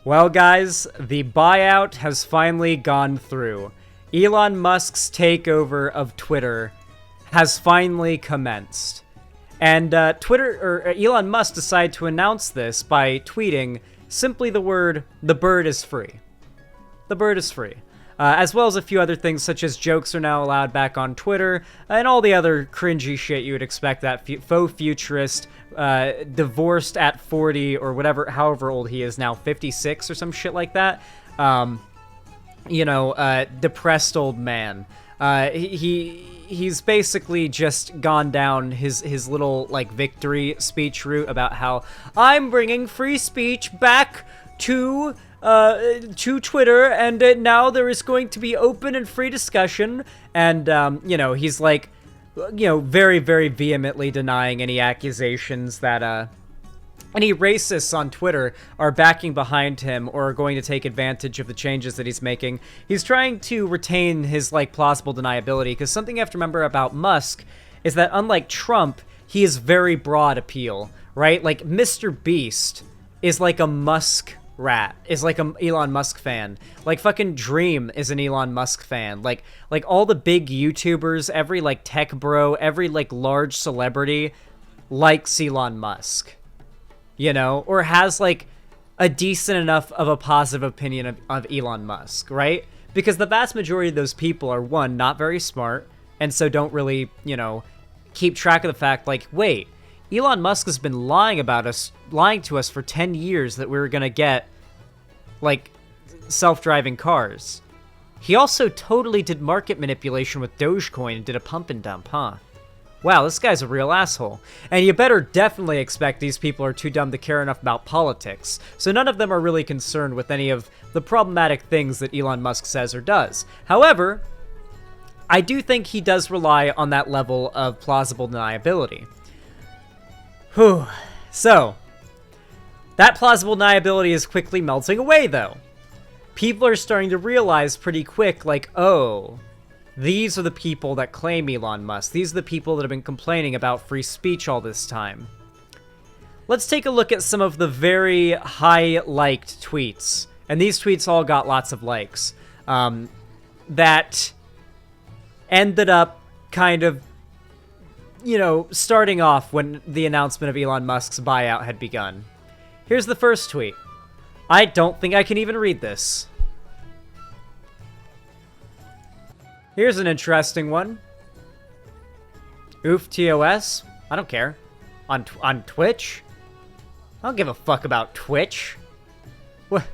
Well, guys, the buyout has finally gone through. Elon Musk's takeover of Twitter has finally commenced. And Elon Musk decided to announce this by tweeting simply the word, "The bird is free." The bird is free. As well as a few other things, such as jokes are now allowed back on Twitter, and all the other cringy shit you would expect that faux futurist, divorced at 40 or whatever, however old he is now, 56 or some shit like that, depressed old man. He's basically just gone down his little, like, victory speech route about how I'm bringing free speech back to Twitter, and now there is going to be open and free discussion, and, he's, like, very, very vehemently denying any accusations that, any racists on Twitter are backing behind him or are going to take advantage of the changes that he's making. He's trying to retain his, like, plausible deniability, because something you have to remember about Musk is that, unlike Trump, he is very broad appeal, right? Like, Mr. Beast is like a Musk rat, is like a Elon Musk fan. Like, fucking Dream is an Elon Musk fan. Like all the big YouTubers, every, like, tech bro, every, like, large celebrity likes Elon Musk. Or has, like, a decent enough of a positive opinion of Elon Musk, right? Because the vast majority of those people are, one, not very smart, and so don't really, keep track of the fact, like, wait, Elon Musk has been lying to us for 10 years that we were gonna get, like, self-driving cars. He also totally did market manipulation with Dogecoin and did a pump and dump, huh? Wow, this guy's a real asshole. And you better definitely expect these people are too dumb to care enough about politics, so none of them are really concerned with any of the problematic things that Elon Musk says or does. However, I do think he does rely on that level of plausible deniability. Whew. So, that plausible deniability is quickly melting away, though. People are starting to realize pretty quick, like, oh, these are the people that claim Elon Musk. These are the people that have been complaining about free speech all this time. Let's take a look at some of the very high-liked tweets. And these tweets all got lots of likes. That ended up kind of, starting off when the announcement of Elon Musk's buyout had begun. Here's the first tweet. I don't think I can even read this. Here's an interesting one. Oof TOS. I don't care. On Twitch? I don't give a fuck about Twitch. What?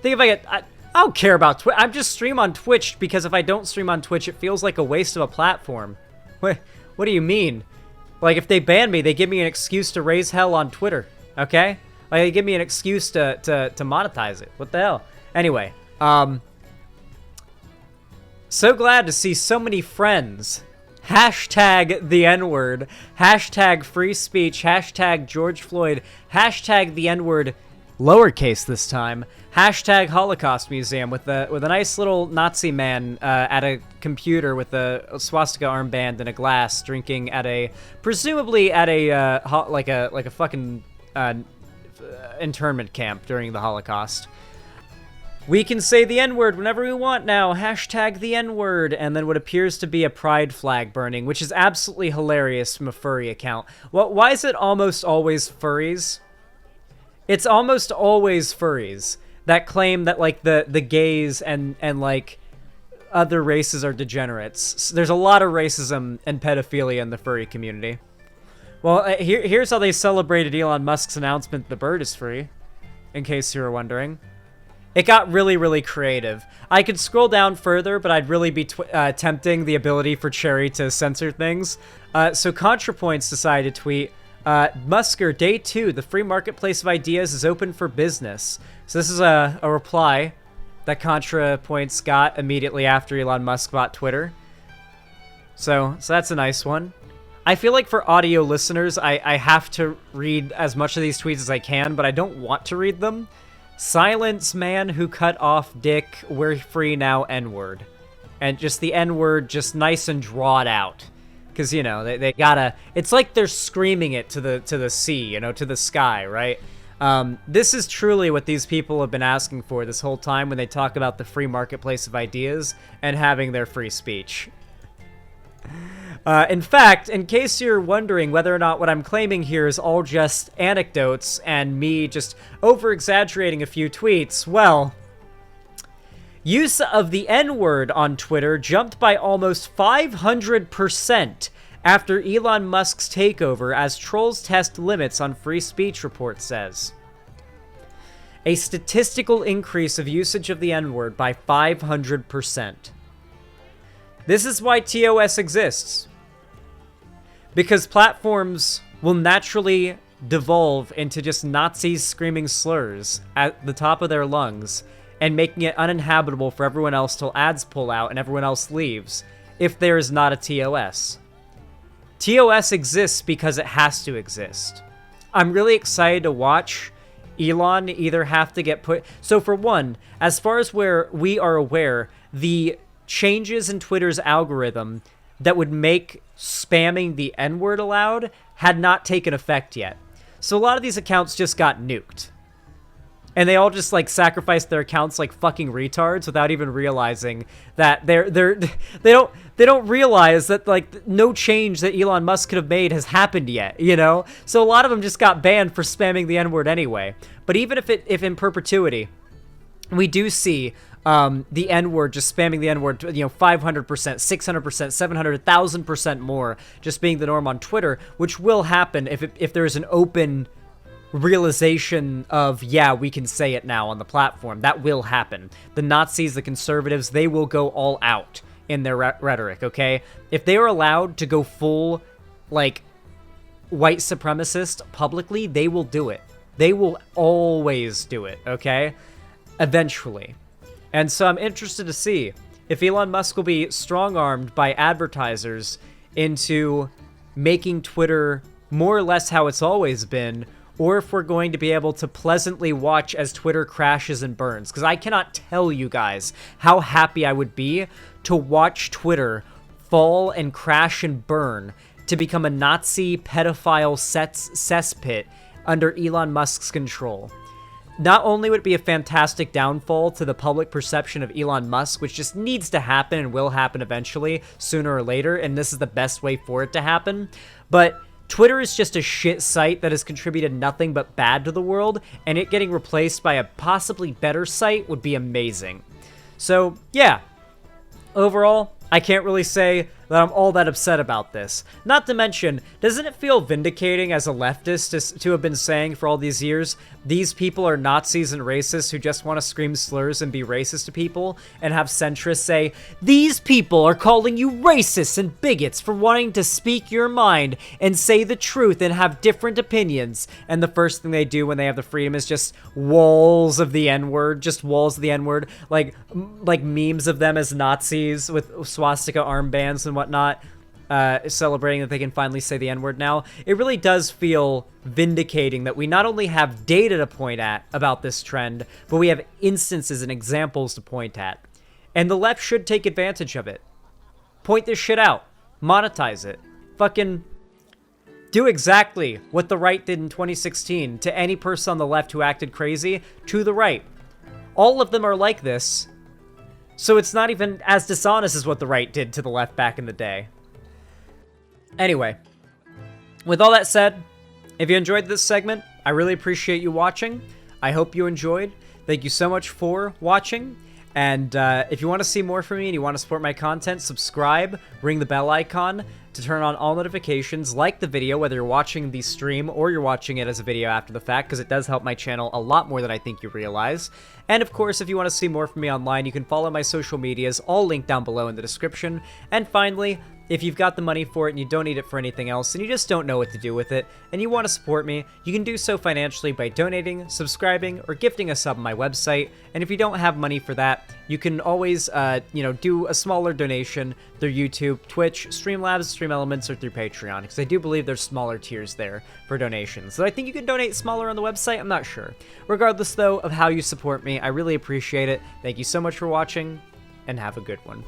Think if I don't care about Twitch. I'm just stream on Twitch because if I don't stream on Twitch, it feels like a waste of a platform. What do you mean? Like, if they ban me, they give me an excuse to raise hell on Twitter. Okay? Like, they give me an excuse to monetize it. What the hell? Anyway, so glad to see so many friends. Hashtag the N-word. Hashtag free speech. Hashtag George Floyd. Hashtag the N-word, lowercase this time. Hashtag Holocaust Museum with a nice little Nazi man at a computer with a swastika armband and a glass, drinking at presumably at a fucking internment camp during the Holocaust. We can say the N-word whenever we want now. Hashtag the N-word. And then what appears to be a pride flag burning, which is absolutely hilarious from a furry account. Well, why is it almost always furries? It's almost always furries that claim that, like, the gays and like, other races are degenerates. There's a lot of racism and pedophilia in the furry community. Well, here's how they celebrated Elon Musk's announcement the bird is free, in case you were wondering. It got really, really creative. I could scroll down further, but I'd really be tempting the ability for Cherry to censor things. So ContraPoints decided to tweet, Musker, day 2, the free marketplace of ideas is open for business. So this is a reply that ContraPoints got immediately after Elon Musk bought Twitter. So that's a nice one. I feel like for audio listeners, I have to read as much of these tweets as I can, but I don't want to read them. Silence man who cut off dick, we're free now, N-word. And just the N-word just nice and drawed out. Because, they gotta... It's like they're screaming it to the sea, to the sky, right? This is truly what these people have been asking for this whole time when they talk about the free marketplace of ideas and having their free speech. In fact, in case you're wondering whether or not what I'm claiming here is all just anecdotes and me just over-exaggerating a few tweets, well, use of the N-word on Twitter jumped by almost 500% after Elon Musk's takeover as trolls test limits on free speech, report says. A statistical increase of usage of the N-word by 500%. This is why TOS exists. Because platforms will naturally devolve into just Nazis screaming slurs at the top of their lungs and making it uninhabitable for everyone else till ads pull out and everyone else leaves if there is not a TOS. TOS exists because it has to exist. I'm really excited to watch Elon either have to get put... So for one, as far as where we are aware, the changes in Twitter's algorithm that would make spamming the N-word allowed had not taken effect yet. So a lot of these accounts just got nuked. And they all just, like, sacrificed their accounts like fucking retards without even realizing that they don't realize that, like, no change that Elon Musk could have made has happened yet, you know? So a lot of them just got banned for spamming the N-word anyway. But even if in perpetuity, we do see the N-word, just spamming the N-word, 500%, 600%, 700%, 1,000% more, just being the norm on Twitter, which will happen if there's an open realization of, yeah, we can say it now on the platform. That will happen. The Nazis, the conservatives, they will go all out in their rhetoric, okay? If they are allowed to go full, like, white supremacist publicly, they will do it. They will always do it, okay? Eventually. And so I'm interested to see if Elon Musk will be strong-armed by advertisers into making Twitter more or less how it's always been, or if we're going to be able to pleasantly watch as Twitter crashes and burns. Because I cannot tell you guys how happy I would be to watch Twitter fall and crash and burn to become a Nazi pedophile cesspit under Elon Musk's control. Not only would it be a fantastic downfall to the public perception of Elon Musk, which just needs to happen and will happen eventually, sooner or later, and this is the best way for it to happen, but Twitter is just a shit site that has contributed nothing but bad to the world, and it getting replaced by a possibly better site would be amazing. So, yeah. Overall, I can't really say that I'm all that upset about this. Not to mention, doesn't it feel vindicating as a leftist to have been saying for all these years, these people are Nazis and racists who just want to scream slurs and be racist to people, and have centrists say, these people are calling you racists and bigots for wanting to speak your mind and say the truth and have different opinions, and the first thing they do when they have the freedom is just walls of the N-word, just walls of the N-word, like memes of them as Nazis with swastika armbands and whatnot, celebrating that they can finally say the N-word now. It really does feel vindicating that we not only have data to point at about this trend, but we have instances and examples to point at. And the left should take advantage of it. Point this shit out. Monetize it. Fucking do exactly what the right did in 2016 to any person on the left who acted crazy, to the right. All of them are like this. So it's not even as dishonest as what the right did to the left back in the day. Anyway, with all that said, if you enjoyed this segment, I really appreciate you watching. I hope you enjoyed. Thank you so much for watching. And if you want to see more from me and you want to support my content, subscribe, ring the bell icon to turn on all notifications, like the video, whether you're watching the stream or you're watching it as a video after the fact, because it does help my channel a lot more than I think you realize. And of course, if you want to see more from me online, you can follow my social medias, all linked down below in the description. And finally, if you've got the money for it and you don't need it for anything else and you just don't know what to do with it and you want to support me, you can do so financially by donating, subscribing, or gifting a sub on my website. And if you don't have money for that, you can always, do a smaller donation through YouTube, Twitch, Streamlabs, Stream Elements, or through Patreon, because I do believe there's smaller tiers there for donations. So I think you can donate smaller on the website, I'm not sure. Regardless, though, of how you support me, I really appreciate it. Thank you so much for watching, and have a good one.